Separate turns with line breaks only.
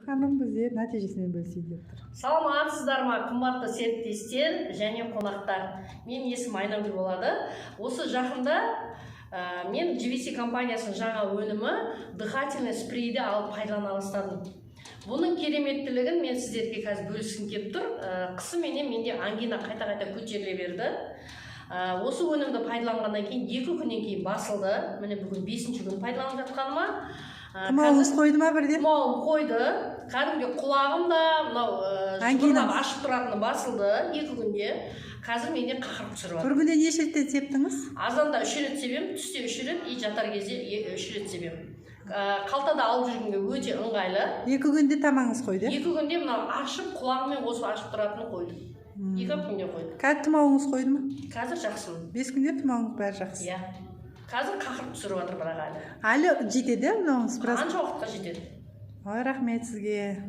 ханым бізге нәтижесімен бөлісейін деп тұр.
Саламатсыздар ма, қымбатты серіктестер және қонақтар. Мен есім Айнагүл болады. Осы жақында мен GVC компаниясының жаңа өнімі дыхательный спрейді алып пайдалана бастадым. Бұның кереметтілігін мен сіздерге қазір бөліскім келіп тұр. Қысыменен менде ангина қайта-қайта көтеріле берді. Осы өнімді пайдаланғаннан кейін 2 күннен кейін басылды. Міне бүгін 5-ші күн пайдаланып жатқаныма.
Тұмауыңыз қойды ма бірден?
Тұмауым қойды. Кәдімгі құлағым да жұлдырап ашып тұратыны басылды 2 күнде. Қазір менде қақырып түсіріп жатыр.
Бір күнде неше рет септіңіз?
Азанда 3 рет себем, түсте 3 рет, и жатар кезде 3 рет себем. Қалтада алып жүргенге өте ыңғайлы.
2 күнде тамаңыз қойды?
2 күнде мынау ашып, құлағымен қосып ашып тұратыны қойды. 2 күнде қойды.
Қазір тұмауыңыз қойды ма?
Қазір жақсымын.
5 күнде тұмауыңыз бәрі жақсы.
Иә. Қазір қақырып түсіріп жатыр бірақ әлі.
Әлі жетеді мынауыңыз біраз?
Қанша уақытқа жетеді?
Ой, рахмет сізге.